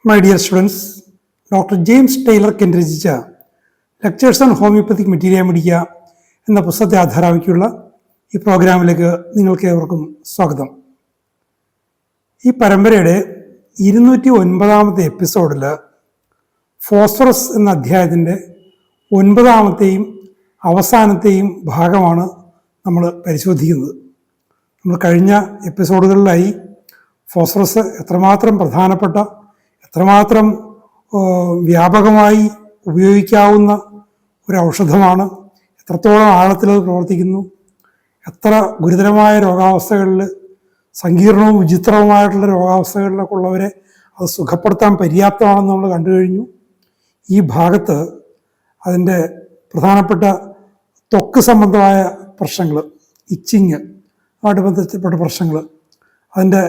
My dear students, doctor James Tyler Kent രചിച്ച lectures on homoeopathic materia medica എന്ന പുസ്തകത്തെ ആധാരമാക്കിയുള്ള ഈ പ്രോഗ്രാമിലേക്ക് നിങ്ങൾക്ക് ഏവർക്കും സ്വാഗതം. ഈ പരമ്പരയുടെ 209-ാമത്തെ എപ്പിസോഡിൽ ഫോസ്ഫറസ് എന്ന അധ്യായത്തിൻ്റെ 9-ാമത്തെയും അവസാനത്തെയും ഭാഗമാണ് നമ്മൾ പരിശോധിക്കുന്നത്. നമ്മൾ കഴിഞ്ഞ എപ്പിസോഡുകളിലായി ഫോസ്ഫറസ് എത്രമാത്രം പ്രധാനപ്പെട്ട, എത്രമാത്രം വ്യാപകമായി ഉപയോഗിക്കാവുന്ന ഒരു ഔഷധമാണ്, എത്രത്തോളം ആഴത്തിലത് പ്രവർത്തിക്കുന്നു, എത്ര ഗുരുതരമായ രോഗാവസ്ഥകളിൽ, സങ്കീർണവും വിചിത്രവുമായിട്ടുള്ള രോഗാവസ്ഥകളിലൊക്കെ ഉള്ളവരെ അത് സുഖപ്പെടുത്താൻ പര്യാപ്തമാണെന്ന് നമ്മൾ കണ്ടു കഴിഞ്ഞു. ഈ ഭാഗത്ത് അതിൻ്റെ പ്രധാനപ്പെട്ട ത്വക്ക് സംബന്ധമായ പ്രശ്നങ്ങൾ, ഇച്ചിങ് ആയിട്ട് ബന്ധപ്പെട്ട പ്രശ്നങ്ങൾ, അതിൻ്റെ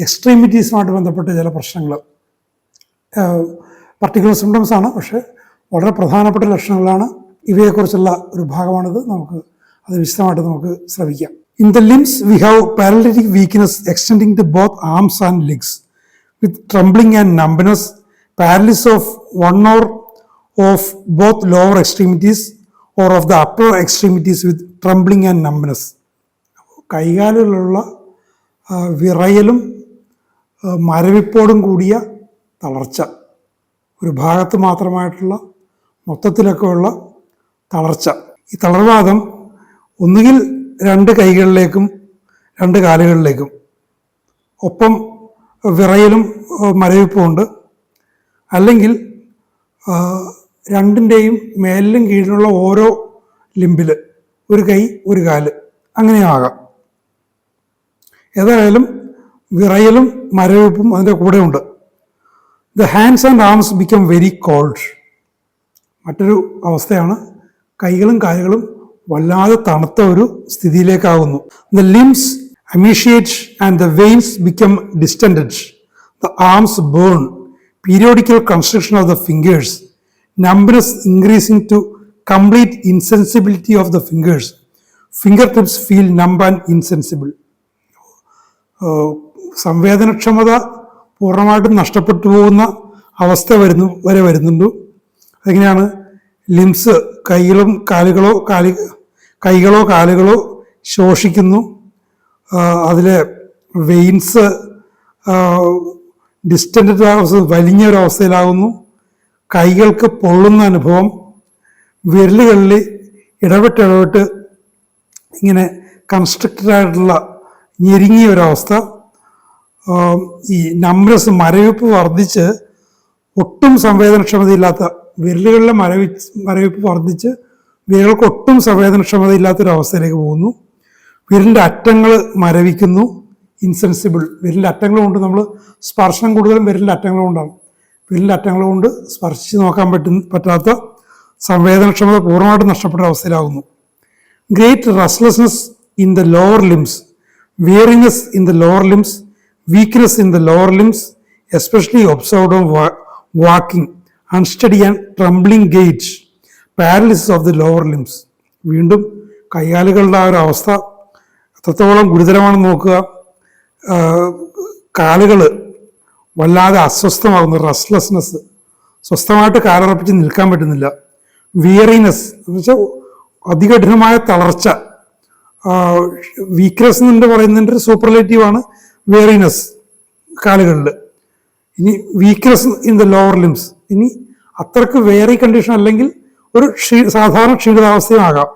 എക്സ്ട്രീമിറ്റീസുമായിട്ട് ബന്ധപ്പെട്ട ചില പ്രശ്നങ്ങൾ, പർട്ടിക്കുലർ സിംറ്റംസ് ആണ്, പക്ഷേ വളരെ പ്രധാനപ്പെട്ട ലക്ഷണങ്ങളാണ്. ഇവയെക്കുറിച്ചുള്ള ഒരു ഭാഗമാണിത്. അത് വിശദമായിട്ട് നമുക്ക് ശ്രവിക്കാം. In the limbs, we have paralytic weakness extending to both arms and legs, with trembling and numbness, paralysis of one or of both lower extremities or of the upper extremities with trembling and numbness. കൈകാലുകളിലുള്ള വിറയലും മരവിപ്പോടും കൂടിയ തളർച്ച, ഒരു ഭാഗത്ത് മാത്രമായിട്ടുള്ള മൊത്തത്തിലൊക്കെ ഉള്ള തളർച്ച. ഈ തളർവാദം ഒന്നുകിൽ 2 കൈകളിലേക്കും 2 കാലുകളിലേക്കും, ഒപ്പം വിറയലും മരവിപ്പുമുണ്ട്, അല്ലെങ്കിൽ 2ൻ്റെയും മേലിലും കീഴിലുള്ള ഓരോ ലിംബിൽ ഒരു കൈ ഒരു കാല് അങ്ങനെയാകാം. ഏതായാലും വിറയലും മരവിപ്പും അതിൻ്റെ കൂടെ ഉണ്ട്. The hands and arms become very cold. മറ്റൊരു അവസ്ഥയാണ്, കൈകളും കാലുകളും വല്ലാതെ തണുത്ത ഒരു സ്ഥിതിയിലേക്കാകുന്നു. The limbs emaciate and the veins become distended. The arms burn. Periodical construction of the fingers. Numbness increasing to complete insensibility of the fingers. Finger tips feel numb and insensible. സംവേദനക്ഷമത പൂർണ്ണമായിട്ടും നഷ്ടപ്പെട്ടു പോകുന്ന അവസ്ഥ വരുന്നുണ്ട്. അതെങ്ങനെയാണ്? ലിംസ്, കൈകളോ കാലുകളോ ശോഷിക്കുന്നു. അതിലെ വെയിൻസ് ഡിസ്റ്റൻഡ് വലിഞ്ഞൊരവസ്ഥയിലാകുന്നു. കൈകൾക്ക് പൊള്ളുന്ന അനുഭവം, വിരലുകളിൽ ഇടവിട്ട് ഇങ്ങനെ കൺസ്ട്രക്റ്റഡ് ആയിട്ടുള്ള ഞെരുങ്ങിയ ഒരവസ്ഥ. ഈ നംബ്നെസ്, മരവിപ്പ് വർദ്ധിച്ച് ഒട്ടും സംവേദനക്ഷമതയില്ലാത്ത, വിരലുകളിലെ മരവിപ്പ് വർദ്ധിച്ച് വിരലുകൾക്ക് ഒട്ടും സംവേദനക്ഷമതയില്ലാത്തൊരവസ്ഥയിലേക്ക് പോകുന്നു. വിരലിൻ്റെ അറ്റങ്ങൾ മരവിക്കുന്നു, ഇൻസെൻസിബിൾ. വിരലിൻ്റെ അറ്റങ്ങൾ കൊണ്ട് നമ്മൾ സ്പർശനം കൂടുതലും വിരലിൻ്റെ അറ്റങ്ങൾ കൊണ്ടാണ്. വിരലിൻ്റെ അറ്റങ്ങൾ കൊണ്ട് സ്പർശിച്ച് നോക്കാൻ പറ്റാത്ത, സംവേദനക്ഷമത പൂർണ്ണമായിട്ട് നഷ്ടപ്പെട്ട അവസ്ഥയിലാകുന്നു. Great restlessness in the lower limbs, weariness in the lower limbs, weakness in the lower limbs, especially observed on walking, unsteady and trembling gait, paralysis of the lower limbs. വീണ്ടും കൈകാലുകളുടെ ആ ഒരു അവസ്ഥ എത്രത്തോളം ഗുരുതരമാണെന്ന് നോക്കുക. കാലുകൾ വല്ലാതെ അസ്വസ്ഥമാകുന്നു, റെസ്റ്റ്ലെസ്നെസ്, സ്വസ്ഥമായിട്ട് കാലുറപ്പിച്ച് നിൽക്കാൻ പറ്റുന്നില്ല. വിയറിനെസ് എന്ന് വെച്ചാൽ അതികഠിനമായ തളർച്ച. വീക്ക്നെസ് എന്ന് പറയുന്നതിൻ്റെ ഒരു സൂപ്പർലേറ്റീവാണ് വെയറിനെസ് കാലുകളിൽ. ഇനി weakness in the lower limbs. ഇനി അത്രക്ക് വെയറി കണ്ടീഷൻ അല്ലെങ്കിൽ ഒരു സാധാരണ ക്ഷീണിതാവസ്ഥയുമാകാം.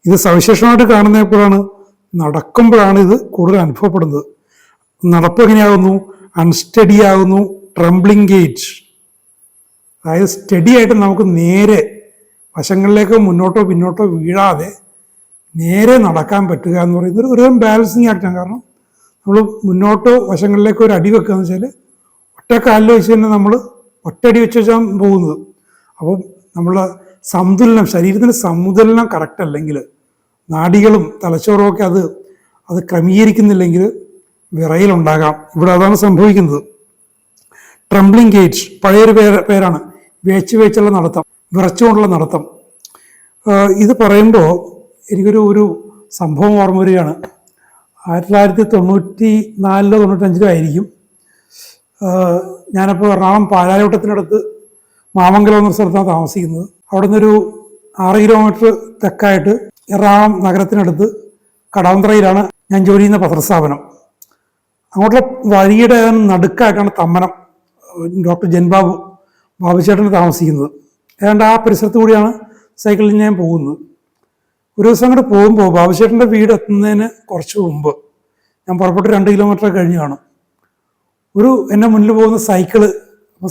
ഇത് സവിശേഷമായിട്ട് കാണുന്ന എപ്പോഴാണ്? നടക്കുമ്പോഴാണ് ഇത് കൂടുതൽ അനുഭവപ്പെടുന്നത്. നടപ്പ് എങ്ങനെയാകുന്നു? അൺസ്റ്റഡി ആകുന്നു, ട്രംബ്ലിംഗ് ഗേറ്റ്. അതായത് സ്റ്റഡി ആയിട്ട് നമുക്ക് നേരെ വശങ്ങളിലേക്കോ മുന്നോട്ടോ പിന്നോട്ടോ വീഴാതെ നേരെ നടക്കാൻ പറ്റുക എന്ന് പറയുന്നത് ഒരു ബാലൻസിങ് ആക്റ്റാണ്. കാരണം നമ്മൾ മുന്നോട്ടോ വശങ്ങളിലേക്കോ ഒരു അടി വെക്കുക എന്ന് വെച്ചാൽ ഒറ്റ കാലിൽ വെച്ച് തന്നെ നമ്മൾ ഒറ്റയടി വെച്ച് വെച്ചാൽ പോകുന്നത്. അപ്പം നമ്മളെ സന്തുലനം, ശരീരത്തിൻ്റെ സമുതുലനം കറക്റ്റ് അല്ലെങ്കിൽ, നാഡികളും തലച്ചോറും ഒക്കെ അത് ക്രമീകരിക്കുന്നില്ലെങ്കിൽ വിറയലുണ്ടാകാം. ഇവിടെ അതാണ് സംഭവിക്കുന്നത്. ട്രംബ്ലിംഗ് ഗേറ്റ് പഴയൊരു പേരാണ്. വേച്ചുള്ള നടത്തം, വിറച്ചുകൊണ്ടുള്ള നടത്തം. ഇത് പറയുമ്പോൾ എനിക്കൊരു സംഭവം ഓർമ്മ വരികയാണ്. 1994-95 ആയിരിക്കും. ഞാനിപ്പോൾ എറണാകുളം പാലാരിവട്ടത്തിനടുത്ത് മാമംഗലം എന്ന സ്ഥലത്താണ് താമസിക്കുന്നത്. അവിടെ നിന്നൊരു 6 കിലോമീറ്റർ തെക്കായിട്ട് എറണാകുളം നഗരത്തിനടുത്ത് കടവന്ത്രയിലാണ് ഞാൻ ജോലി ചെയ്യുന്ന പത്രസ്ഥാപനം. അങ്ങോട്ടുള്ള വഴിയുടെ നടുക്കായിട്ടാണ് തമ്മനം ഡോക്ടർ ജൻബാബു ബാബുചേട്ടന് താമസിക്കുന്നത്. ഏതാണ്ട് ആ പരിസരത്ത് കൂടിയാണ് സൈക്കിളിൽ ഞാൻ പോകുന്നത്. ഒരു ദിവസം അങ്ങോട്ട് പോകുമ്പോൾ ബാബുചേട്ടൻ്റെ വീട് എത്തുന്നതിന് കുറച്ച് മുമ്പ് ഞാൻ പുറപ്പെട്ട് 2 കിലോമീറ്റർ കഴിഞ്ഞ് കാണും. എൻ്റെ മുന്നിൽ പോകുന്ന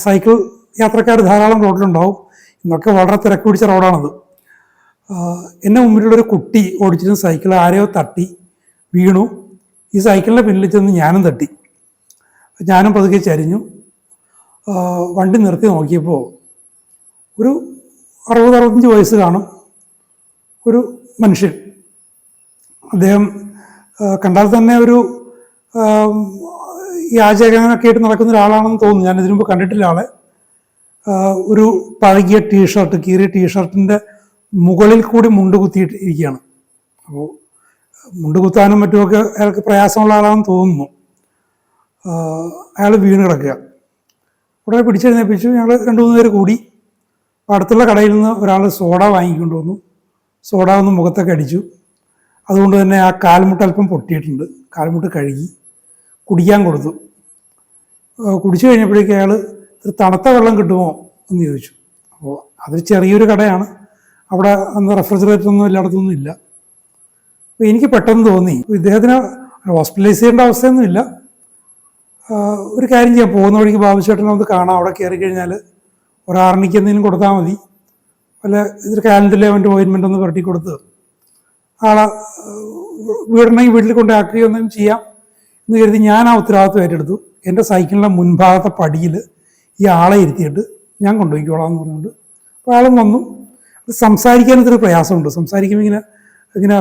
സൈക്കിൾ യാത്രക്കാർ ധാരാളം റോഡിലുണ്ടാവും. ഇന്നൊക്കെ വളരെ തിരക്ക് പിടിച്ച റോഡാണത്. എൻ്റെ മുമ്പിലുള്ളൊരു കുട്ടി ഓടിച്ചിരുന്ന സൈക്കിൾ ആരെയോ തട്ടി വീണു. ഈ സൈക്കിളിൻ്റെ പിന്നിൽ ചെന്ന് ഞാനും തട്ടി. ഞാനും പതുക്കെ ചരിഞ്ഞു. വണ്ടി നിർത്തി നോക്കിയപ്പോൾ ഒരു 60-65 വയസ്സ് കാണും ഒരു മനുഷ്യൻ. അദ്ദേഹം കണ്ടാൽ തന്നെ ഒരു യാചകനൊക്കെ ആയിട്ട് നടക്കുന്ന ഒരാളാണെന്ന് തോന്നുന്നു. ഞാൻ ഇതിനു മുമ്പ് കണ്ടിട്ടില്ല ആളെ. ഒരു പഴകിയ ടീഷർട്ട്, കീറിയ ടീഷർട്ടിൻ്റെ മുകളിൽ കൂടി മുണ്ട് കുത്തിയിട്ട് ഇരിക്കുകയാണ്. അപ്പോൾ മുണ്ട് കുത്താനും മറ്റുമൊക്കെ അയാൾക്ക് പ്രയാസമുള്ള ആളാണെന്ന് തോന്നുന്നു. അയാൾ വീണ് കിടക്കുക. ഉടനെ പിടിച്ചെഴുന്നേൽപ്പിച്ചു. ഞങ്ങൾ 2-3 പേര് കൂടി അടുത്തുള്ള കടയിൽ നിന്ന് ഒരാൾ സോഡ വാങ്ങിക്കൊണ്ട് വന്നു. സോഡ ഒന്ന് മുഖത്തൊക്കെ അടിച്ചു. അതുകൊണ്ട് തന്നെ ആ കാൽമുട്ട് അല്പം പൊട്ടിയിട്ടുണ്ട്. കാൽമുട്ട് കഴുകി കുടിക്കാൻ കൊടുത്തു. കുടിച്ചു കഴിഞ്ഞപ്പോഴേക്കും അയാൾ തണുത്ത വെള്ളം കിട്ടുമോ എന്ന് ചോദിച്ചു. അപ്പോൾ അതൊരു ചെറിയൊരു കടയാണ്. അവിടെ അന്ന് റെഫ്രിജറേറ്ററൊന്നും എല്ലായിടത്തൊന്നും ഇല്ല. അപ്പോൾ എനിക്ക് പെട്ടെന്ന് തോന്നി ഇദ്ദേഹത്തിന് ഹോസ്പിറ്റലൈസ് ചെയ്യേണ്ട അവസ്ഥയൊന്നുമില്ല. ഒരു കാര്യം ചെയ്യാം, പോകുന്ന വഴിക്ക് ബാബുചേട്ടനെ ഒന്ന് കാണാം. അവിടെ കയറി കഴിഞ്ഞാൽ ഒരാർണിക്ക് എന്തെങ്കിലും കൊടുത്താൽ മതി. വല്ല ഇതൊരു കാലണ്ടിലെ അവൻ്റെ ഓയിൻമെൻ്റ് ഒന്ന് പുരട്ടി കൊടുത്ത് ആളെ വീടുണ്ടെങ്കിൽ വീട്ടിൽ കൊണ്ട് ആക്കുകയോ എന്തെങ്കിലും ചെയ്യാം എന്ന് കരുതി ഞാൻ ആ ഉത്തരവാദിത്വം ഏറ്റെടുത്തു. എൻ്റെ സൈക്കിളിൻ്റെ മുൻഭാഗത്തെ പടിയിൽ ഈ ആളെ ഇരുത്തിയിട്ട് ഞാൻ കൊണ്ടുപോയിക്കോളാം എന്ന് പറഞ്ഞുകൊണ്ട് അപ്പോൾ ആളും വന്നു. സംസാരിക്കാനൊരു പ്രയാസമുണ്ട്. സംസാരിക്കുമ്പോൾ ഇങ്ങനെ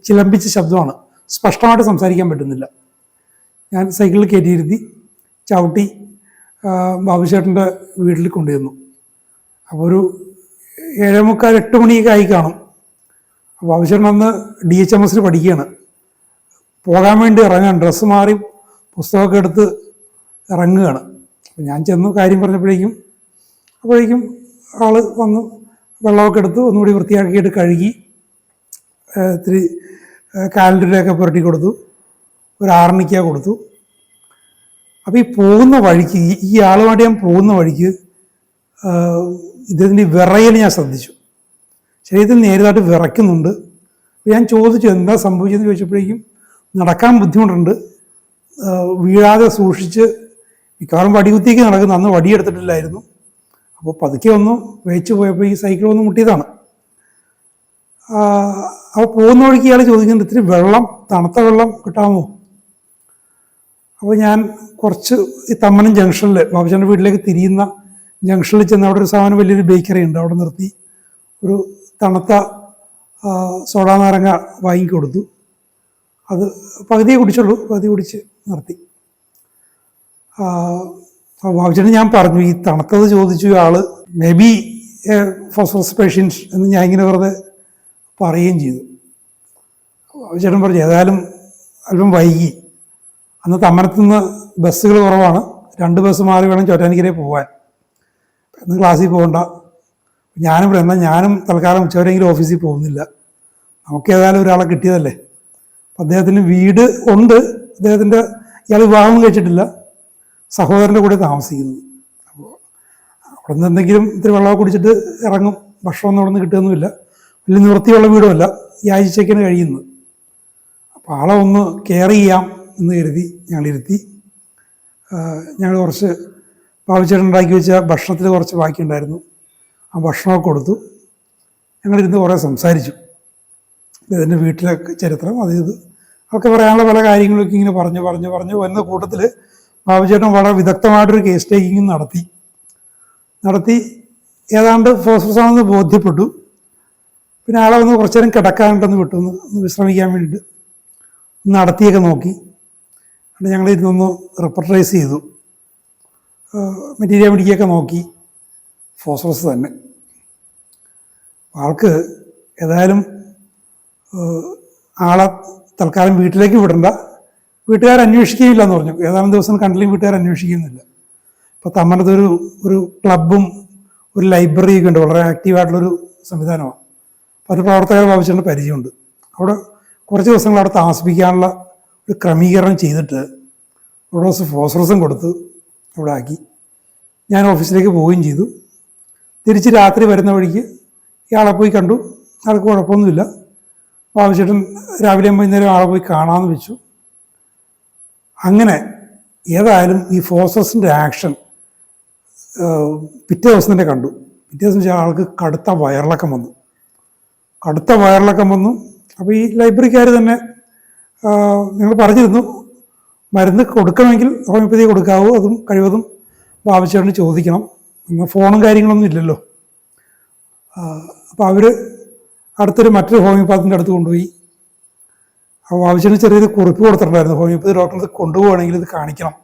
ചിലമ്പിച്ച ശബ്ദമാണ്. സ്പഷ്ടമായിട്ട് സംസാരിക്കാൻ പറ്റുന്നില്ല. ഞാൻ സൈക്കിളിൽ കയറ്റിയിരുത്തി ചവിട്ടി ബാബുചേട്ടൻ്റെ വീട്ടിൽ കൊണ്ടുവന്നു. അപ്പോൾ ഒരു 7:45-8 മണിയൊക്കെ ആയി കാണും. ബാബുചേട്ടൻ അന്ന് DHMS പഠിക്കുകയാണ്. പോകാൻ വേണ്ടി ഇറങ്ങാൻ ഡ്രസ്സ് മാറി പുസ്തകമൊക്കെ എടുത്ത് ഇറങ്ങുകയാണ്. അപ്പോൾ ഞാൻ ചെന്ന് കാര്യം പറഞ്ഞപ്പോഴേക്കും ആൾ വന്ന് വെള്ളമൊക്കെ എടുത്ത് ഒന്നുകൂടി വൃത്തിയാക്കിയിട്ട് കഴുകി ഇത്തിരി കാലണ്ടറിലൊക്കെ പുരട്ടി കൊടുത്തു. ഒരു ആർണിക്ക കൊടുത്തു. അപ്പോൾ ഈ പോകുന്ന വഴിക്ക് ഈ ആളുമായിട്ട് ഞാൻ പോകുന്ന വഴിക്ക് ഇതിൻ്റെ വിറയൽ ഞാൻ ശ്രദ്ധിച്ചു. ശരീരത്തിൽ നേരിതായിട്ട് വിറയ്ക്കുന്നുണ്ട്. ഞാൻ ചോദിച്ചു എന്താ സംഭവിച്ചതെന്ന് ചോദിച്ചപ്പോഴേക്കും നടക്കാൻ ബുദ്ധിമുട്ടുണ്ട്, വീഴാതെ സൂക്ഷിച്ച് മിക്കവാറും വടികുത്തിയൊക്കെ നടക്കുന്നു. അന്ന് വടിയെടുത്തിട്ടില്ലായിരുന്നു. അപ്പോൾ പതുക്കെ ഒന്ന് വേച്ച് പോയപ്പോൾ ഈ സൈക്കിൾ ഒന്ന് മുട്ടിയതാണ്. അപ്പോൾ പോകുന്ന വഴിക്ക് ഇയാൾ ചോദിക്കുന്നുണ്ട് ഇത്തിരി വെള്ളം, തണുത്ത വെള്ളം കിട്ടാമോ? അപ്പോൾ ഞാൻ കുറച്ച് ഈ തമ്മനം ജംഗ്ഷനിൽ ബാബുചേട്ടൻ്റെ വീട്ടിലേക്ക് തിരിയുന്ന ജംഗ്ഷനിൽ ചെന്ന് അവിടെ ഒരു സാധനം വലിയൊരു ബേക്കറി ഉണ്ട്. അവിടെ നിർത്തി ഒരു തണുത്ത സോഡാ നാരങ്ങ വാങ്ങിക്കൊടുത്തു. അത് പകുതിയെ കുടിച്ചുള്ളൂ, പകുതി കുടിച്ച് നിർത്തി. ബാബുചേട്ടൻ ഞാൻ പറഞ്ഞു ഈ തണുത്തത് ചോദിച്ചു ആൾ മേ ബി ഫോസ്ഫറസ് പേഷ്യൻസ് എന്ന് ഞാൻ ഇങ്ങനെ വെറുതെ പറയുകയും ചെയ്തു. ബാബുചേട്ടൻ പറഞ്ഞു ഏതായാലും അല്പം വൈകി. അന്ന് തമ്മനത്തുനിന്ന് ബസ്സുകൾ കുറവാണ്. 2 ബസ് മാറി വേണം ചോറ്റാനിക്കരെ പോകാൻ. ഇന്ന് ക്ലാസ്സിൽ പോകണ്ട. ഞാനും തൽക്കാലം ഉച്ചവരെങ്കിലും ഓഫീസിൽ പോകുന്നില്ല. നമുക്ക് ഏതായാലും ഒരാളെ കിട്ടിയതല്ലേ. അപ്പം അദ്ദേഹത്തിന് വീട് ഉണ്ട്. ഇയാൾ വിവാഹം കഴിച്ചിട്ടില്ല. സഹോദരൻ്റെ കൂടെ താമസിക്കുന്നത്. അപ്പോൾ അവിടെ നിന്ന് എന്തെങ്കിലും ഇത്തിരി വെള്ളമൊക്കെ കുടിച്ചിട്ട് ഇറങ്ങും. ഭക്ഷണമൊന്നും അവിടെ നിന്ന് കിട്ടുകയൊന്നുമില്ല. വലിയ നിവൃത്തിയുള്ള വീടുമല്ല. ഈ ആഴ്ചയ്ക്കാണ് കഴിയുന്നത്. അപ്പോൾ ആളെ ഒന്ന് കെയർ ചെയ്യാം എന്ന് കരുതി ഞങ്ങളിരുത്തി. ഞങ്ങൾ കുറച്ച് ബാബുചേട്ടൻ ഉണ്ടാക്കി വെച്ച ഭക്ഷണത്തിൽ കുറച്ച് ബാക്കിയുണ്ടായിരുന്നു. ആ ഭക്ഷണമൊക്കെ കൊടുത്തു. ഞങ്ങളിരുന്ന് കുറേ സംസാരിച്ചു. ഇതിൻ്റെ വീട്ടിലെ ചരിത്രം അത് അതൊക്കെ പറയാനുള്ള പല കാര്യങ്ങളൊക്കെ ഇങ്ങനെ പറഞ്ഞു വന്ന കൂട്ടത്തിൽ ബാബുചേട്ടൻ വളരെ വിദഗ്ധമായിട്ടൊരു കേസ് ടേക്കിങ് നടത്തി ഏതാണ്ട് ഫോസ്ഫറസാണെന്ന് ബോധ്യപ്പെട്ടു. പിന്നെ ആളെ ഒന്ന് കുറച്ചു നേരം കിടക്കാനുണ്ടെന്ന് വിട്ടു, ഒന്ന് വിശ്രമിക്കാൻ വേണ്ടിയിട്ട് നടത്തിയൊക്കെ നോക്കി. എന്നിട്ട് ഞങ്ങളിരുന്നൊന്ന് റിപ്പർട്ടൈസ് ചെയ്തു. മെറ്റീരിയൽ പിടിക്കുകയൊക്കെ നോക്കി. ഫോസ്ഫറസ് തന്നെ. ആൾക്ക് ഏതായാലും ആളെ തൽക്കാലം വീട്ടിലേക്ക് വിടണ്ട, വീട്ടുകാർ അന്വേഷിക്കുകയില്ല എന്ന് പറഞ്ഞു. ഏതാനും ദിവസം കണ്ടില്ലെങ്കിൽ വീട്ടുകാർ അന്വേഷിക്കുന്നില്ല. അപ്പോൾ തമ്മനത്ത് ഒരു ക്ലബും ഒരു ലൈബ്രറിയൊക്കെ ഉണ്ട്, വളരെ ആക്റ്റീവായിട്ടുള്ളൊരു സംവിധാനമാണ്. അപ്പോൾ അത് പ്രവർത്തകർ ഭാവിച്ചിട്ട് പരിചയമുണ്ട്. അവിടെ കുറച്ച് ദിവസങ്ങൾ അവിടെ താമസിപ്പിക്കാനുള്ള ഒരു ക്രമീകരണം ചെയ്തിട്ട് ഒരു ദിവസം ഫോസ്ഫറസും കൊടുത്ത് അവിടെ ആക്കി. ഞാൻ ഓഫീസിലേക്ക് പോവുകയും ചെയ്തു. തിരിച്ച് രാത്രി വരുന്ന വഴിക്ക് ഇയാളെ പോയി കണ്ടു. ആൾക്ക് കുഴപ്പമൊന്നുമില്ല. ആവശ്യമായിട്ടും രാവിലെ വൈകുന്നേരം ആളെ പോയി കാണാമെന്ന് വെച്ചു. അങ്ങനെ ഏതായാലും ഈ ഫോസ്ഫറസിൻ്റെ ആക്ഷൻ പിറ്റേ ദിവസം തന്നെ കണ്ടു. പിറ്റേ ദിവസം വെച്ചാൽ ആൾക്ക് കടുത്ത വയറിളക്കം വന്നു. അപ്പോൾ ഈ ലൈബ്രറിക്കാർ തന്നെ നിങ്ങൾ പറഞ്ഞിരുന്നു മരുന്ന് കൊടുക്കണമെങ്കിൽ ഹോമിയോപ്പതി കൊടുക്കാവൂ, അതും കഴിവതും ആവശ്യമായിട്ട് ചോദിക്കണം, ഫോണും കാര്യങ്ങളൊന്നും ഇല്ലല്ലോ. അപ്പോൾ അവർ അടുത്തൊരു മറ്റൊരു ഹോമിയോപ്പാത്തിൻ്റെ അടുത്ത് കൊണ്ടുപോയി. അപ്പോൾ ആവശ്യത്തിന് ചെറിയൊരു കുറിപ്പ് കൊടുത്തിട്ടുണ്ടായിരുന്നു, ഹോമിയോപ്പതി ഡോക്ടറെ കൊണ്ടുപോവുകയാണെങ്കിൽ ഇത് കാണിക്കണം,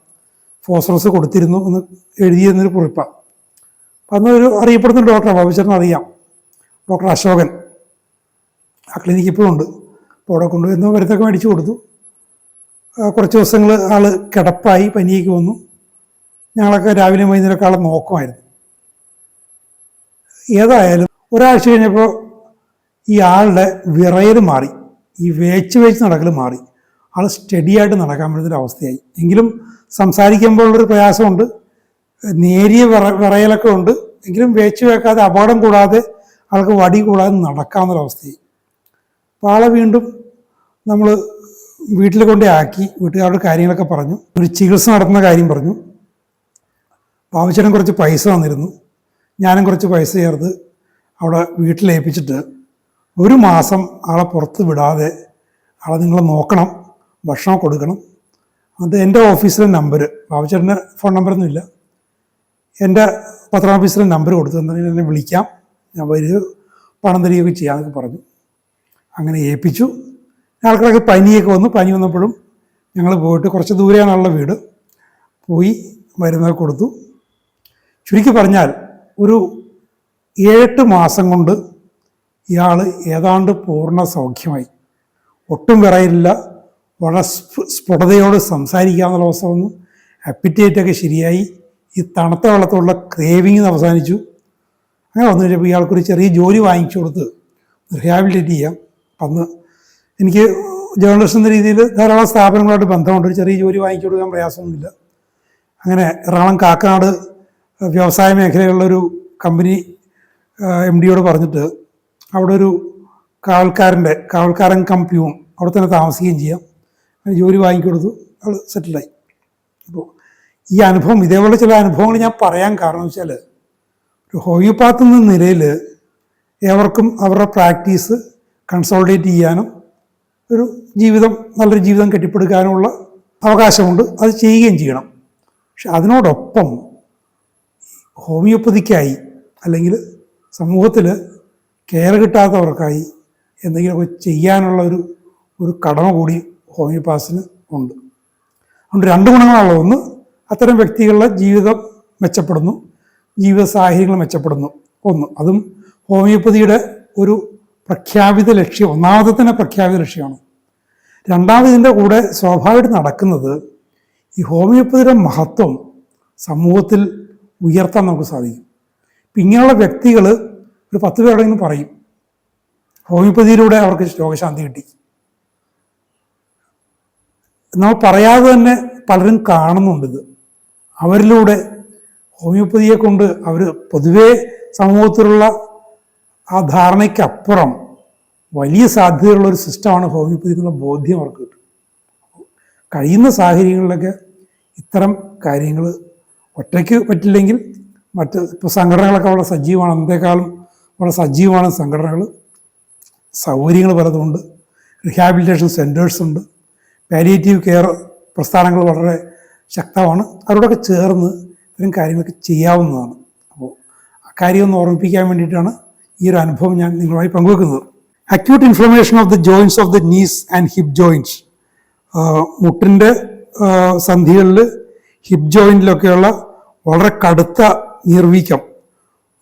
ഫോസ്ഫറസ് കൊടുത്തിരുന്നു എന്ന് എഴുതിയെന്നൊരു കുറിപ്പാണ്. അപ്പം അന്നൊരു അറിയപ്പെടുന്ന ഡോക്ടറാണ്, ആവശ്യത്തിന് അറിയാം, ഡോക്ടർ അശോകൻ. ആ ക്ലിനിക്ക് ഇപ്പോഴും ഉണ്ട്. അപ്പോൾ അവിടെ കൊണ്ടുവന്ന് മരുന്നൊക്കെ മേടിച്ചു കൊടുത്തു. കുറച്ച് ദിവസങ്ങൾ ആൾ കിടപ്പായി, പനിയൊക്കെ വന്നു. ഞങ്ങളൊക്കെ രാവിലെ വൈകുന്നേരമൊക്കെ ആളെ നോക്കുമായിരുന്നു. ഏതായാലും ഒരാഴ്ച കഴിഞ്ഞപ്പോൾ ഈ ആളുടെ വിറയൽ മാറി, ഈ വേച്ച് നടക്കൽ മാറി. ആൾ സ്റ്റഡിയായിട്ട് നടക്കാൻ പറ്റുന്നൊരു അവസ്ഥയായി. എങ്കിലും സംസാരിക്കുമ്പോഴുള്ളൊരു പ്രയാസമുണ്ട്, നേരിയ വിറയലൊക്കെ ഉണ്ട്. എങ്കിലും വേച്ച് വെക്കാതെ, അപകടം കൂടാതെ, ആൾക്ക് വടി കൂടാതെ നടക്കാവുന്നൊരവസ്ഥയായി. അപ്പോൾ ആളെ വീണ്ടും നമ്മൾ വീട്ടിൽ കൊണ്ടേ ആക്കി. വീട്ടുകാരുടെ കാര്യങ്ങളൊക്കെ പറഞ്ഞു, ഒരു ചികിത്സ നടത്തുന്ന കാര്യം പറഞ്ഞു. പാവച്ചേട്ടൻ കുറച്ച് പൈസ തന്നിരുന്നു. ഞാനും കുറച്ച് പൈസ ചേർത്ത് അവിടെ വീട്ടിലേൽപ്പിച്ചിട്ട് 1 മാസം ആളെ പുറത്ത് വിടാതെ ആളെ നിങ്ങൾ നോക്കണം, ഭക്ഷണം കൊടുക്കണം. അത് എൻ്റെ ഓഫീസിലെ നമ്പർ, പാവച്ചേട്ടൻ്റെ ഫോൺ നമ്പറൊന്നുമില്ല, എൻ്റെ പത്രാഫീസിലെ നമ്പർ കൊടുത്തു, എന്തെങ്കിലും എന്നെ വിളിക്കാം, ഞാൻ വരിക പണം തരികയൊക്കെ ചെയ്യാമെന്നൊക്കെ പറഞ്ഞു. അങ്ങനെ ഏൽപ്പിച്ചു. ആൾക്കാർക്ക് പനിയൊക്കെ വന്നു. പനി വന്നപ്പോഴും ഞങ്ങൾ പോയിട്ട്, കുറച്ച് ദൂരെയാണുള്ള വീട്, പോയി മരുന്നൊക്കെ കൊടുത്തു. ചുരുക്കി പറഞ്ഞാൽ ഒരു 7-8 മാസം കൊണ്ട് ഇയാൾ ഏതാണ്ട് പൂർണ്ണ സൗഖ്യമായി. ഒട്ടും വിറയില്ല, വളരെ സ്ഫുടതയോട് സംസാരിക്കാവുന്ന അവസ്ഥ വന്നു. അപ്പിറ്റേറ്റൊക്കെ ശരിയായി. ഈ തണുത്ത വെള്ളത്തോടുള്ള ക്രേവിങ് അവസാനിച്ചു. അങ്ങനെ വന്നു കഴിഞ്ഞപ്പോൾ ഇയാൾക്കൊരു ചെറിയ ജോലി വാങ്ങിച്ചു കൊടുത്ത് റിഹാബിലിറ്റേറ്റ് ചെയ്യാം. അന്ന് എനിക്ക് ജേർണലിസ്റ്റ് എന്ന രീതിയിൽ ധാരാളം സ്ഥാപനങ്ങളായിട്ട് ബന്ധമുണ്ട്. ഒരു ചെറിയ ജോലി വാങ്ങിച്ചു കൊടുക്കാൻ പ്രയാസമൊന്നുമില്ല. അങ്ങനെ എറണാകുളം കാക്കനാട് വ്യവസായ മേഖലയിലുള്ളൊരു കമ്പനി MD പറഞ്ഞിട്ട് അവിടെ ഒരു കാവൽക്കാരൻ കമ്പ്യൂൺ അവിടെ തന്നെ താമസിക്കുകയും ചെയ്യാം. അങ്ങനെ ജോലി വാങ്ങിക്കൊടുത്തു, അവൾ സെറ്റിലായി. അപ്പോൾ ഈ അനുഭവം, ഇതേപോലെ ചില അനുഭവങ്ങൾ ഞാൻ പറയാൻ കാരണം വെച്ചാൽ, ഒരു ഹോമിയോപ്പാത്ത് എന്ന നിലയിൽ ഏവർക്കും അവരുടെ പ്രാക്ടീസ് കൺസോൾട്ടേറ്റ് ചെയ്യാനും ഒരു നല്ലൊരു ജീവിതം കെട്ടിപ്പടുക്കാനുമുള്ള അവകാശമുണ്ട്. അത് ചെയ്യുകയും ചെയ്യണം. പക്ഷെ അതിനോടൊപ്പം ഹോമിയോപ്പതിക്കായി അല്ലെങ്കിൽ സമൂഹത്തിൽ കെയർ കിട്ടാത്തവർക്കായി എന്തെങ്കിലുമൊക്കെ ചെയ്യാനുള്ള ഒരു കടമ കൂടി ഹോമിയോപ്പാസിന് ഉണ്ട്. അതുകൊണ്ട് 2 ഗുണങ്ങളാണുള്ളത്. ഒന്ന്, അത്തരം വ്യക്തികളുടെ ജീവിതം മെച്ചപ്പെടുന്നു, ജീവിത സാഹചര്യങ്ങൾ മെച്ചപ്പെടുന്നു. അതും ഹോമിയോപ്പതിയുടെ ഒരു പ്രഖ്യാപിത ലക്ഷ്യം, ഒന്നാമത്തെ തന്നെ പ്രഖ്യാപിത ലക്ഷ്യമാണ്. രണ്ടാമത്, ഇതിൻ്റെ കൂടെ സ്വാഭാവികമായിട്ട് നടക്കുന്നത് ഈ ഹോമിയോപ്പതിയുടെ മഹത്വം സമൂഹത്തിൽ ഉയർത്താൻ നമുക്ക് സാധിക്കും. ഇപ്പം ഇങ്ങനെയുള്ള വ്യക്തികൾ ഒരു 10 പേരോടെങ്കിലും പറയും ഹോമിയോപ്പതിയിലൂടെ അവർക്ക് രോഗശാന്തി കിട്ടി. നമ്മൾ പറയാതെ തന്നെ പലരും കാണുന്നുണ്ടിത്. അവരിലൂടെ ഹോമിയോപ്പതിയെ കൊണ്ട് അവർ പൊതുവേ സമൂഹത്തിലുള്ള ആ ധാരണയ്ക്കപ്പുറം വലിയ സാധ്യതയുള്ളൊരു സിസ്റ്റമാണ് ഹോമിയോപ്പതി എന്നുള്ള ബോധ്യം അവർക്ക് കിട്ടും. കഴിയുന്ന സാഹചര്യങ്ങളിലൊക്കെ ഇത്തരം കാര്യങ്ങൾ ഒറ്റയ്ക്ക് പറ്റില്ലെങ്കിൽ ഇപ്പോൾ സംഘടനകളൊക്കെ വളരെ സജീവമാണ്, അന്നത്തേക്കാളും വളരെ സജീവമാണ് സംഘടനകൾ. സൗകര്യങ്ങൾ പലതുമുണ്ട്, റിഹാബിലിറ്റേഷൻ സെൻറ്റേഴ്സ് ഉണ്ട്, പാലിയേറ്റീവ് കെയർ പ്രസ്ഥാനങ്ങൾ വളരെ ശക്തമാണ്. അവരോടൊക്കെ ചേർന്ന് ഇത്തരം കാര്യങ്ങളൊക്കെ ചെയ്യാവുന്നതാണ്. അപ്പോൾ ആ കാര്യം ഒന്ന് ഓർമ്മിപ്പിക്കാൻ വേണ്ടിയിട്ടാണ് ഈ ഒരു അനുഭവം ഞാൻ നിങ്ങളുമായി പങ്കുവെക്കുന്നത്. Acute inflammation of the joints of the knees and hip joints, മുട്ടിൻ്റെ സന്ധികളിൽ, ഹിപ്പ് ജോയിൻറ്റിലൊക്കെയുള്ള വളരെ കടുത്ത നീർവീക്കം.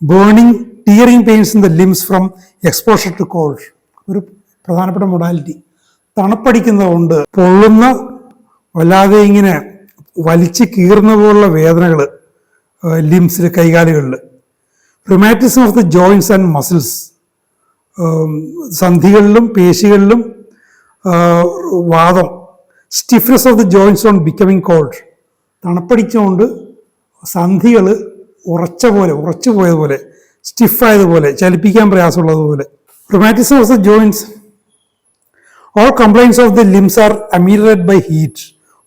Burning, tearing pains in the limbs from exposure to cold, ഒരു പ്രധാനപ്പെട്ട മൊഡാലിറ്റി. തണുപ്പടിക്കുന്നതുകൊണ്ട് പൊള്ളുന്ന, വല്ലാതെ ഇങ്ങനെ വലിച്ച് കീറുന്ന പോലുള്ള വേദനകൾ, ലിംസിൽ, കൈകാലുകളിൽ. Rheumatism of the joints and muscles, സന്ധികളിലും പേശികളിലും വാദം. Stiffness of the joints on becoming cold, തണുപ്പടിച്ചുകൊണ്ട് സന്ധികൾ ഉറച്ചു പോയതുപോലെ, സ്റ്റിഫായതുപോലെ, ചലിപ്പിക്കാൻ പ്രയാസമുള്ളതുപോലെ. Rheumatism of the joints. All complaints of the limbs are ameliorated by heat,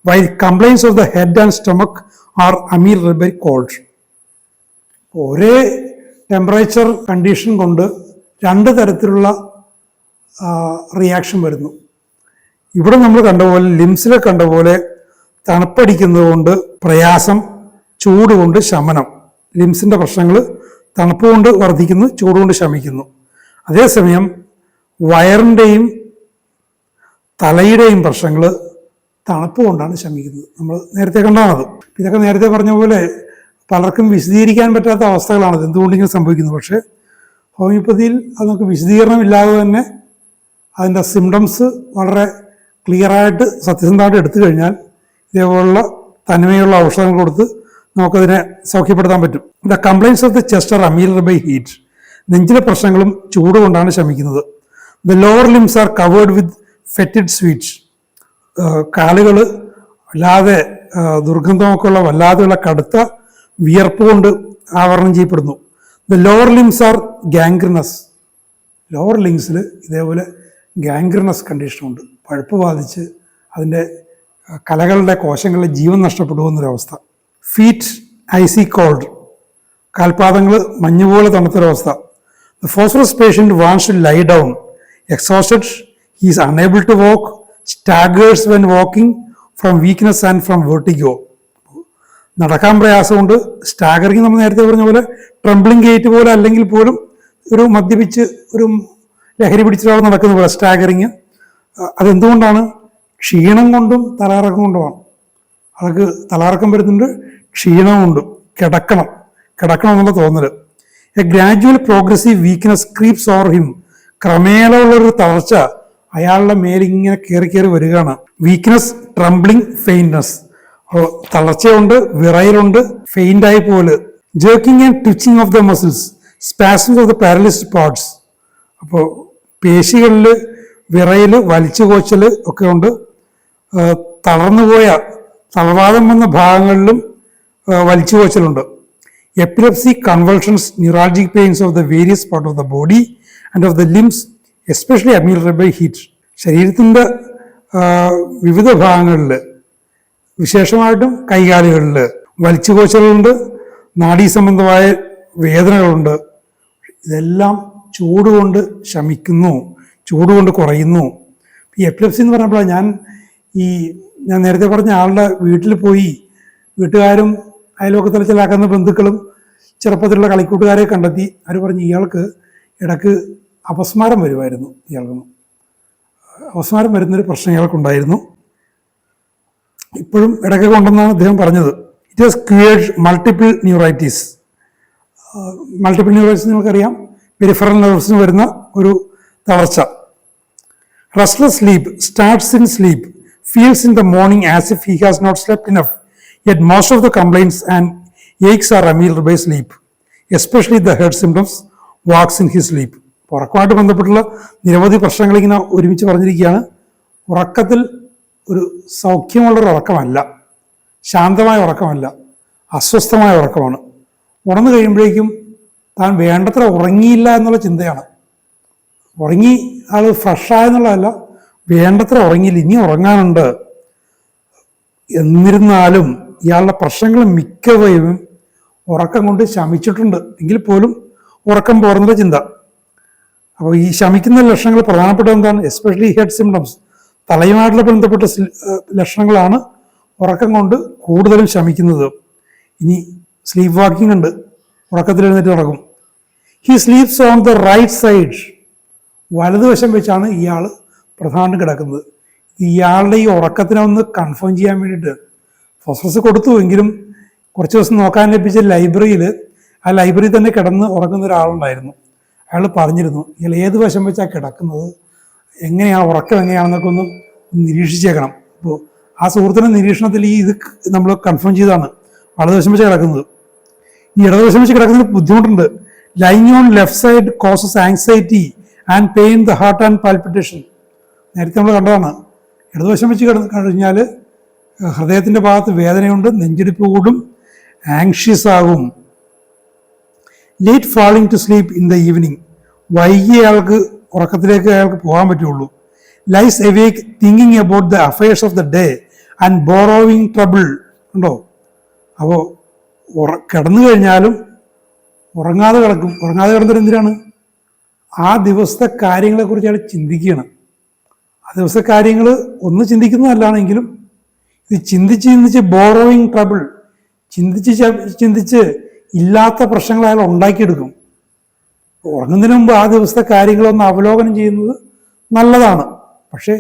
while complaints of the head and stomach are ameliorated by cold. ഒരേ temperature condition കൊണ്ട് രണ്ട് തരത്തിലുള്ള റിയാക്ഷൻ വരുന്നു. ഇവിടെ നമ്മൾ കണ്ട പോലെ, ലിംസിലെ കണ്ട പോലെ തണുപ്പടിക്കുന്നത് കൊണ്ട് പ്രയാസം, ചൂട് കൊണ്ട് ശമനം. ലിംസിൻ്റെ പ്രശ്നങ്ങൾ തണുപ്പ് കൊണ്ട് വർദ്ധിക്കുന്നു, ചൂട് കൊണ്ട് ശമിക്കുന്നു. അതേസമയം വയറിൻ്റെയും തലയുടെയും പ്രശ്നങ്ങൾ തണുപ്പ് കൊണ്ടാണ് ശമിക്കുന്നത്. നമ്മൾ നേരത്തെ കണ്ടാണത്. ഇതൊക്കെ നേരത്തെ പറഞ്ഞ പോലെ പലർക്കും വിശദീകരിക്കാൻ പറ്റാത്ത അവസ്ഥകളാണത്, എന്തുകൊണ്ടിങ്ങനെ സംഭവിക്കുന്നത്. പക്ഷേ ഹോമിയോപ്പതിയിൽ അത് നമുക്ക് വിശദീകരണമില്ലാതെ തന്നെ അതിൻ്റെ സിംറ്റംസ് വളരെ ക്ലിയറായിട്ട് സത്യസന്ധമായിട്ട് എടുത്തു കഴിഞ്ഞാൽ ഇതേപോലുള്ള തനിമയുള്ള ഔഷധങ്ങൾ കൊടുത്ത് നമുക്കതിനെ സൗഖ്യപ്പെടുത്താൻ പറ്റും. The complaints of the chest are ameliorated by heat, നെഞ്ചിലെ പ്രശ്നങ്ങളും ചൂട് കൊണ്ടാണ് ശമിക്കുന്നത്. The lower limbs are covered with fetid sweats, കാലുകൾ വല്ലാതെ ദുർഗന്ധമൊക്കെ ഉള്ള വല്ലാതെയുള്ള കടുത്ത വിയർപ്പ് കൊണ്ട് ആവരണം ചെയ്യപ്പെടുന്നു. The lower limbs are gangrenous, lower ലിംസിൽ ഇതേപോലെ ഗാംഗ്രിനസ് കണ്ടീഷനുണ്ട്, പഴുപ്പ് ബാധിച്ച് അതിൻ്റെ കലകളുടെ കോശങ്ങളുടെ ജീവൻ നഷ്ടപ്പെടുമെന്നൊരവസ്ഥ. ഫീറ്റ് ഐസി കോൾഡ്, കാൽപാദങ്ങൾ മഞ്ഞുപോലെ തണുത്തൊരവസ്ഥ. The phosphorus patient wants to lie down, exhausted, he is unable to walk, staggers when walking from weakness and from vertigo. നടക്കാൻ പ്രയാസമുണ്ട്, സ്റ്റാഗറിങ് നമ്മൾ നേരത്തെ പറഞ്ഞ പോലെ ട്രംബ്ലിംഗ് ഗേറ്റ് പോലെ അല്ലെങ്കിൽ പോലും ഒരു മദ്യപിച്ച് ഒരു ലഹരി പിടിച്ചൊരാൾ നടക്കുന്ന പോലെ സ്റ്റാഗറിങ്. അതെന്തുകൊണ്ടാണ്? ക്ഷീണം കൊണ്ടും തലകറക്കം കൊണ്ടുമാണ്. അതൊക്കെ തലകറക്കം വരുന്നുണ്ട്, ക്ഷീണമുണ്ട്, കിടക്കണം എന്നുള്ള തോന്നൽ. A gradual progressive weakness crepes over him, ക്രമേണ ഉള്ളൊരു തളർച്ച അയാളുടെ മേലിങ്ങനെ കയറി വരികയാണ്. വീക്ക്നെസ്, ട്രംബ്ലിംഗ്, ഫെയിൻറ്റ്നെസ്, തളർച്ചയുണ്ട്, വിറയലുണ്ട്, ഫെയിൻ്റായി പോലെ. Jerking and twitching of the muscles, spasms of the paralysed parts. അപ്പോൾ പേശികളിൽ വിറയൽ, വലിച്ചുകോച്ചൽ ഒക്കെ ഉണ്ട്. തളർന്നുപോയ തളർവാദം വന്ന ഭാഗങ്ങളിലും വലിച്ചുകോച്ചലുണ്ട്. Epilepsy, convulsions, neuralgic pains of the various part of the body and of the limbs, especially ameliorated by heat. ശരീരത്തിൻ്റെ വിവിധ ഭാഗങ്ങളിൽ, വിശേഷമായിട്ടും കൈകാലുകളിൽ വലിച്ചുകോച്ചലുണ്ട്, നാഡീസംബന്ധമായ വേദനകളുണ്ട്. ഇതെല്ലാം ചൂടുകൊണ്ട് ശമിക്കുന്നു, ചൂടുകൊണ്ട് കുറയുന്നു. ഈ എപ്പിലെപ്സി എന്ന് പറഞ്ഞപ്പോഴാണ് ഞാൻ നേരത്തെ പറഞ്ഞ ആളുടെ വീട്ടിൽ പോയി വീട്ടുകാരും അയൽവക്കത്തിൽ ചില അകന്ന ബന്ധുക്കളും ചെറുപ്പത്തിലുള്ള കളിക്കൂട്ടുകാരെ കണ്ടെത്തി. അവർ പറഞ്ഞു ഇയാൾക്ക് ഇടയ്ക്ക് അപസ്മാരം വരുമായിരുന്നു. അപസ്മാരം വരുന്നൊരു പ്രശ്നം ഇയാൾക്കുണ്ടായിരുന്നു, ഇപ്പോഴും ഇടയ്ക്കൊക്കെ ഉണ്ടെന്നാണ് അദ്ദേഹം പറഞ്ഞത്. It has create multiple neuritis. Multiple neuritis നിങ്ങൾക്കറിയാം, പെരിഫറൽ നെർവ്സിന് വരുന്ന ഒരു തളർച്ച. Restless sleep, starts in sleep, feels in the morning as if he has not slept enough, yet most of the complaints and aches are ameliorated by sleep, especially the head symptoms, wakes in his sleep. ഉറക്കമായിട്ട് ബന്ധപ്പെട്ടുള്ള നിരവധി പ്രശ്നങ്ങൾ ഇങ്ങനെ ഒരുമിച്ച് പറഞ്ഞിരിക്കുകയാണ്. ഉറക്കത്തിൽ ഒരു സൗഖ്യമുള്ളൊരു ഉറക്കമല്ല, ശാന്തമായ ഉറക്കമല്ല, അസ്വസ്ഥമായ ഉറക്കമാണ്. ഉണർന്നു കഴിയുമ്പോഴേക്കും താൻ വേണ്ടത്ര ഉറങ്ങിയില്ല എന്നുള്ള ചിന്തയാണ്. ഉറങ്ങി ആൾ ഫ്രഷായെന്നുള്ളതല്ല, വേണ്ടത്ര ഉറങ്ങിയില്ല, ഇനി ഉറങ്ങാനുണ്ട്. എന്നിരുന്നാലും ഇയാളുടെ പ്രശ്നങ്ങൾ മിക്കവയും ഉറക്കം കൊണ്ട് ശമിച്ചിട്ടുണ്ട് എങ്കിൽ പോലും ഉറക്കം പോരുന്ന ചിന്ത. അപ്പോൾ ഈ ശമിക്കുന്ന ലക്ഷണങ്ങൾ പ്രധാനപ്പെട്ട എന്താണ്? എസ്പെഷ്യലി ഹെഡ് സിംറ്റംസ്, തലയുമായിട്ടുള്ള ബന്ധപ്പെട്ട ലക്ഷണങ്ങളാണ് ഉറക്കം കൊണ്ട് കൂടുതലും ശമിക്കുന്നത്. ഇനി സ്ലീപ്പ് വാക്കിംഗ് ഉണ്ട്, ഉറക്കത്തിൽ എഴുന്നേറ്റ് നടക്കും. He sleeps on the right side, വലതുവശം വെച്ചാണ് ഇയാൾ പ്രധാനം കിടക്കുന്നത്. ഇയാളുടെ ഈ ഉറക്കത്തിനെ ഒന്ന് കൺഫേം ചെയ്യാൻ വേണ്ടിയിട്ട് ഫോസ്ഫറസ് കൊടുത്തു എങ്കിലും കുറച്ച് ദിവസം നോക്കാൻ ലഭിച്ച ലൈബ്രറിയിൽ, ആ ലൈബ്രറി തന്നെ കിടന്ന് ഉറങ്ങുന്ന ഒരാളുണ്ടായിരുന്നു. അയാൾ പറഞ്ഞിരുന്നു ഇയാൾ ഏത് വശം വെച്ചാണ് കിടക്കുന്നത്, എങ്ങനെയാണ് ഉറക്കം എങ്ങനെയാണെന്നൊക്കെ ഒന്ന് നിരീക്ഷിച്ചേക്കണം. അപ്പോൾ ആ സുഹൃത്തിൻ്റെ നിരീക്ഷണത്തിൽ ഇത് നമ്മൾ കൺഫേം ചെയ്താണ് വലതുവശം വെച്ച് കിടക്കുന്നത്. ഈ ഇടതുവശം വെച്ച് കിടക്കുന്നതിന് ബുദ്ധിമുട്ടുണ്ട്. Lying on left side causes anxiety and pain the heart and palpitation. നേരത്തെ നമ്മൾ കണ്ടതാണ്. ഇടതുവശം വെച്ച് കഴിഞ്ഞാൽ ഹൃദയത്തിൻ്റെ ഭാഗത്ത് വേദനയുണ്ട്, നെഞ്ചിടിപ്പ് കൂടും, ആങ്ഷ്യസ് ആകും. Late falling to sleep in the evening. വൈകിയ അയാൾക്ക് ഉറക്കത്തിലേക്ക് അയാൾക്ക് പോകാൻ പറ്റുള്ളൂ. Lies awake thinking about the affairs of the day and borrowing trouble. ഉണ്ടോ? അപ്പോൾ കിടന്നു കഴിഞ്ഞാലും ഉറങ്ങാതെ കിടക്കും. ഉറങ്ങാതെ കിടന്നിട്ട് എന്തിനാണ്? ആ ദിവസത്തെ കാര്യങ്ങളെക്കുറിച്ച് അയാൾ ചിന്തിക്കുകയാണ്. ആ ദിവസത്തെ കാര്യങ്ങൾ ഒന്ന് ചിന്തിക്കുന്നതല്ലാണെങ്കിലും ഇത് ചിന്തിച്ച് ബോറോവിങ് ട്രബിൾ, ചിന്തിച്ച് ഇല്ലാത്ത പ്രശ്നങ്ങൾ അയാൾ ഉണ്ടാക്കിയെടുക്കും. ഉറങ്ങുന്നതിന് മുമ്പ് ആ ദിവസത്തെ കാര്യങ്ങളൊന്ന് അവലോകനം ചെയ്യുന്നത് നല്ലതാണ്. പക്ഷേ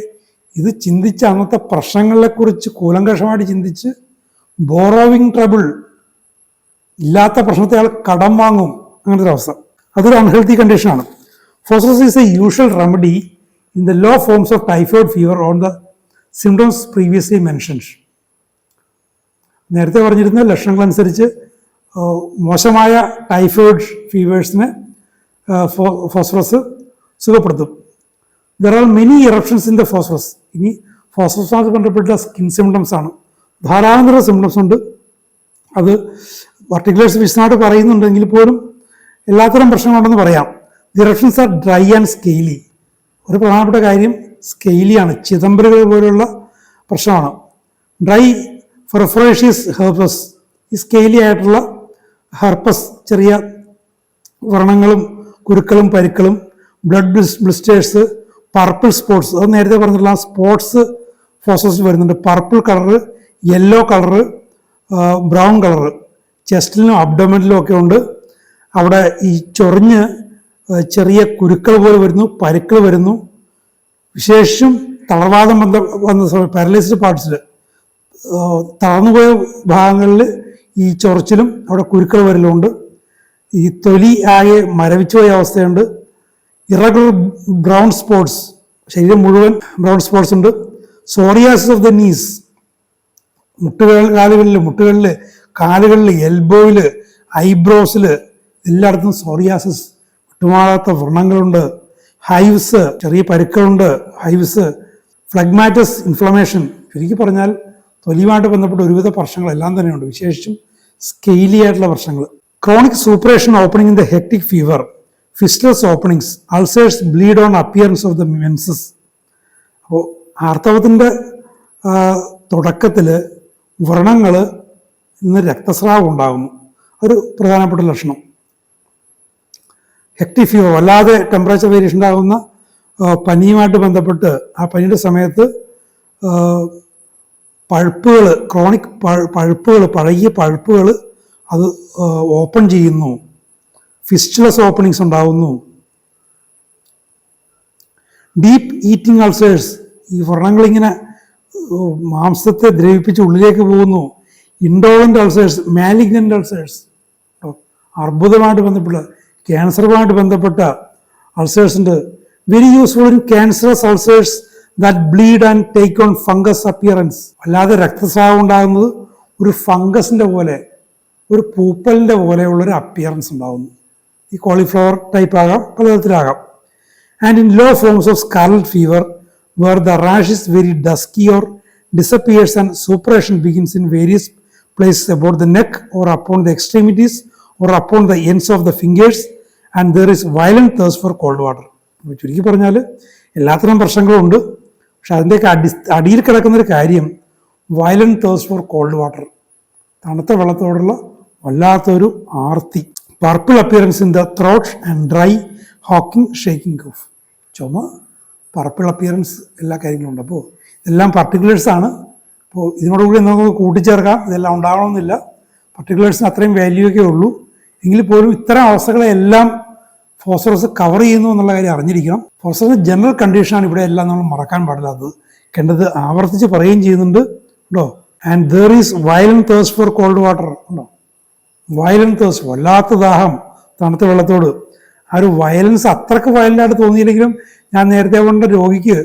ഇത് ചിന്തിച്ച് അന്നത്തെ പ്രശ്നങ്ങളെക്കുറിച്ച് കൂലങ്കഷമായിട്ട് ചിന്തിച്ച് ബോറോവിങ് ട്രബിൾ, ഇല്ലാത്ത പ്രശ്നത്തെ അയാൾ കടം വാങ്ങും. അങ്ങനത്തെ ഒരു അവസ്ഥ. അതൊരു അൺഹെൽത്തി കണ്ടീഷനാണ്. Phosphorus is a usual remedy in the low forms of typhoid fever on the symptoms previously mentioned. നേരത്തെ പറഞ്ഞിരുന്ന ലക്ഷണങ്ങളനുസരിച്ച് മോശമായ ടൈഫോയിഡ് ഫീവേഴ്സിനെ ഫോസ്ഫറസ് സുഖപ്പെടുത്തും. There are many eruptions in the phosphorus. ഇനി ഫോസ്ഫറസുമായി ബന്ധപ്പെട്ട സ്കിൻ സിംറ്റംസ് ആണ്. ധാരാളം സിംറ്റംസ് ഉണ്ട്. അത് പർട്ടിക്കുലേഴ്സ് വിശദമായിട്ട് പറയുന്നുണ്ടെങ്കിൽ പോലും എല്ലാത്തരം പ്രശ്നങ്ങളുണ്ടെന്ന് പറയാം. The eruptions are dry and scaly. ഒരു പ്രധാനപ്പെട്ട കാര്യം സ്കെയിലിയാണ്, ചിതമ്പലുകൾ പോലുള്ള പ്രശ്നമാണ്. Dry furfuraceous herpes. ഈ സ്കെയിലി ആയിട്ടുള്ള ഹെർപ്പസ്, ചെറിയ വ്രണങ്ങളും കുരുക്കളും പരുക്കളും, ബ്ലഡ് ബ്ലിസ്റ്റേഴ്സ്, പർപ്പിൾ സ്പോട്സ്. അത് നേരത്തെ പറഞ്ഞിട്ടുള്ള സ്പോട്സ് ഫോസ്ഫറസ് വരുന്നുണ്ട്. Purple colour, yellow colour, brown colour. ചെസ്റ്റിലും അബ്ഡോമനിലും ഒക്കെ ഉണ്ട്. അവിടെ ഈ ചൊറിഞ്ഞ് ചെറിയ കുരുക്കൾ പോലെ വരുന്നു, പരുക്കൾ വരുന്നു. വിശേഷം തളർവാദം വന്ന പാരലൈസ്ഡ് പാർട്സിൽ, തളർന്നുപോയ ഭാഗങ്ങളിൽ ഈ ചൊറിച്ചിലും അവിടെ കുരുക്കൾ വരലുണ്ട്. ഈ തൊലി ആകെ മരവിച്ചു പോയ അവസ്ഥയുണ്ട്. ഇറഗുലർ ബ്രൗൺ സ്പോട്സ്, ശരീരം മുഴുവൻ ബ്രൗൺ സ്പോട്സ് ഉണ്ട്. Psoriasis of the knees. മുട്ടുകളിൽ, കാലുകളിൽ, എൽബോയിൽ, ഐബ്രോസിൽ എല്ലായിടത്തും സോറിയാസിസ്, വിട്ടുമാറാത്ത വ്രണങ്ങളുണ്ട്. ഹൈവ്സ്, ചെറിയ പരുക്കളുണ്ട്. Hives, ഫ്ലഗ്മാറ്റസ് inflammation. ചുരുക്കി പറഞ്ഞാൽ തൊലിയുമായിട്ട് ബന്ധപ്പെട്ട ഒരുവിധ പ്രശ്നങ്ങളെല്ലാം തന്നെയുണ്ട്, വിശേഷിച്ചും സ്കെയിലി ആയിട്ടുള്ള പ്രശ്നങ്ങൾ. Chronic suppuration opening in the hectic fever, fistulous openings, ulcers, bleed on appearance of the menses. അപ്പോൾ ആർത്തവത്തിൻ്റെ തുടക്കത്തിൽ വ്രണങ്ങൾ ഇന്ന് രക്തസ്രാവം ഉണ്ടാകുന്നു. ഒരു പ്രധാനപ്പെട്ട ലക്ഷണം. ഹെക്ടിക് ഫീവർ, വല്ലാതെ ടെമ്പറേച്ചർ വേരിയേഷൻ ഉണ്ടാകുന്ന പനിയുമായിട്ട് ബന്ധപ്പെട്ട് ആ പനിയുടെ സമയത്ത് പഴുപ്പുകൾ, ക്രോണിക് പഴുപ്പുകൾ, പഴകിയ പഴുപ്പുകൾ അത് ഓപ്പൺ ചെയ്യുന്നു. ഫിസ്റ്റുലസ് ഓപ്പണിങ്സ് ഉണ്ടാകുന്നു. ഡീപ്പ് ഈറ്റിംഗ് അൾസേഴ്സ്, ഈ വ്രണങ്ങളിങ്ങനെ മാംസത്തെ ദ്രവിപ്പിച്ച് ഉള്ളിലേക്ക് പോകുന്നു. ഇൻഡോളൻ്റ് അൾസേഴ്സ്, മാലിഗ്നൻ്റ് അൾസേഴ്സ്, അർബുദമായിട്ട് ബന്ധപ്പെട്ട, ക്യാൻസറുമായിട്ട് ബന്ധപ്പെട്ട അൾസേഴ്സ് ഉണ്ട്. Very useful in cancerous ulcers that bleed and take on fungus appearance. അല്ലാതെ രക്തസ്രാവം ഉണ്ടാകുന്നത് ഒരു ഫംഗസിൻ്റെ പോലെ, ഒരു പൂപ്പലിൻ്റെ പോലെയുള്ളൊരു അപ്പിയറൻസ് ഉണ്ടാകുന്നു. ഈ കോളിഫ്ലവർ ടൈപ്പ് ആകാം, പലതരത്തിലാകാം. And in low forms of scarlet fever where the rash is very dusky or disappears and suppuration begins in various places about the neck or upon the extremities or upon the ends of the fingers and there is violent thirst for cold water. ചുരുക്കി പറഞ്ഞാൽ എല്ലാത്തരം പ്രശ്നങ്ങളും ഉണ്ട്. പക്ഷെ അതിൻ്റെയൊക്കെ അടിയിൽ കിടക്കുന്നൊരു കാര്യം violent thirst for cold water, തണുത്ത വെള്ളത്തോടുള്ള വല്ലാത്തൊരു ആർത്തി. Purple appearance in the throat and dry hawking shaking cough. ചുമ, പർപ്പിൾ അപ്പിയറൻസ്, എല്ലാ കാര്യങ്ങളും ഉണ്ട്. അപ്പോൾ ഇതെല്ലാം പർട്ടിക്കുലേഴ്സാണ്. അപ്പോൾ ഇതിനോടുകൂടി നമുക്ക് കൂട്ടിച്ചേർക്കാം. ഇതെല്ലാം ഉണ്ടാകണമെന്നില്ല. പർട്ടിക്കുലേഴ്സിന് അത്രയും വാല്യൂ ഒക്കെ ഉള്ളൂ. എങ്കിൽ പോലും ഇത്തരം അവസ്ഥകളെല്ലാം ഫോസ്ഫറസ് കവർ ചെയ്യുന്നു എന്നുള്ള കാര്യം അറിഞ്ഞിരിക്കണം. ഫോസ്ഫറസ് ജനറൽ കണ്ടീഷനാണ് ഇവിടെ എല്ലാം നമ്മൾ മറക്കാൻ പാടില്ലാത്തത്. കണ്ടത് ആവർത്തിച്ച് പറയുകയും ചെയ്യുന്നുണ്ട് ഉണ്ടോ. And there is violent thirst for cold water ഉണ്ടോ. വയലന്റ് തേഴ്സ്റ്റ്, വല്ലാത്ത ദാഹം തണുത്ത വെള്ളത്തോട്. ആ ഒരു വയലൻസ് അത്രക്ക് വയലൻ്റായിട്ട് തോന്നിയില്ലെങ്കിലും ഞാൻ നേരത്തെ കൊണ്ട രോഗിക്ക്,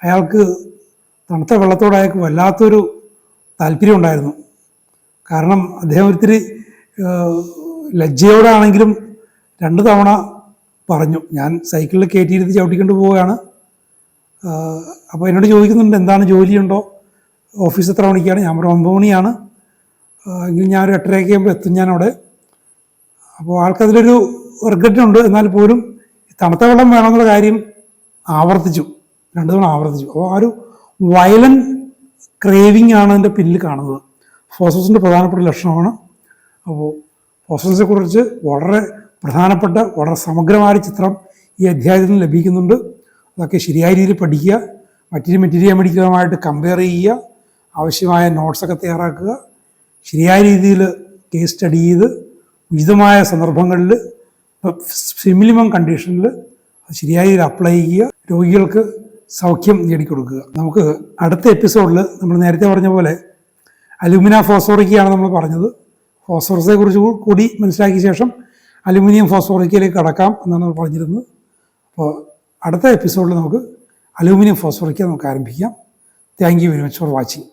അയാൾക്ക് തണുത്ത വെള്ളത്തോട് അയാൾക്ക് വല്ലാത്തൊരു താല്പര്യം ഉണ്ടായിരുന്നു. കാരണം അദ്ദേഹം ഒത്തിരി ലജ്ജയോടാണെങ്കിലും 2 തവണ പറഞ്ഞു. ഞാൻ സൈക്കിളിൽ കയറ്റിയിരുത്തി ചവിട്ടിക്കൊണ്ട് പോവുകയാണ്. അപ്പോൾ എന്നോട് ചോദിക്കുന്നുണ്ട് എന്താണ് ജോലിയുണ്ടോ, ഓഫീസ് എത്ര മണിക്കാണ്? ഞാൻ ഒരു 9 മണിയാണ്, എങ്കിൽ ഞാനൊരു 8:30 ആകുമ്പോൾ എത്തും ഞാനവിടെ. അപ്പോൾ ആൾക്കതിലൊരു റിഗ്രറ്റ് ഉണ്ട്. എന്നാൽ പോലും തണുത്ത വെള്ളം വേണമെന്നുള്ള കാര്യം ആവർത്തിച്ചു, 2 തവണ ആവർത്തിച്ചു. അപ്പോൾ ആ ഒരു വയലന്റ് ക്രേവിംഗ് ആണ് അതിൻ്റെ പിന്നിൽ കാണുന്നത്. ഫോസ്ഫറസിൻ്റെ പ്രധാനപ്പെട്ട ലക്ഷണമാണ്. അപ്പോൾ ഫോസ്ഫറസിനെ കുറിച്ച് വളരെ പ്രധാനപ്പെട്ട വളരെ സമഗ്രമായ ചിത്രം ഈ അധ്യായത്തിൽ നിന്ന് ലഭിക്കുന്നുണ്ട്. അതൊക്കെ ശരിയായ രീതിയിൽ പഠിക്കുക, മറ്റൊരു മെറ്റീരിയലുമായിട്ട് കമ്പയർ ചെയ്യുക, ആവശ്യമായ നോട്ട്സൊക്കെ തയ്യാറാക്കുക, ശരിയായ രീതിയിൽ കേസ് സ്റ്റഡി ചെയ്ത് ഉചിതമായ സന്ദർഭങ്ങളിൽ മിനിമം കണ്ടീഷനിൽ ശരിയായ രീതിയിൽ അപ്ലൈ ചെയ്യുക, രോഗികൾക്ക് സൗഖ്യം നേടിക്കൊടുക്കുക. നമുക്ക് അടുത്ത എപ്പിസോഡിൽ നമ്മൾ നേരത്തെ പറഞ്ഞ പോലെ അലുമിന ഫോസ്ഫോറിക്കയാണ് നമ്മൾ പറഞ്ഞത്. ഫോസ്ഫറസിനെ കുറിച്ച് കൂടി മനസ്സിലാക്കിയ ശേഷം അലുമിനിയം ഫോസ്ഫോറിക്കയിലേക്ക് കടക്കാം എന്നാണ് നമ്മൾ പറഞ്ഞിരുന്നത്. അപ്പോൾ അടുത്ത എപ്പിസോഡിൽ നമുക്ക് അലൂമിനിയം ഫോസ്ഫോറിക്ക നമുക്ക് ആരംഭിക്കാം. Thank you very much for watching.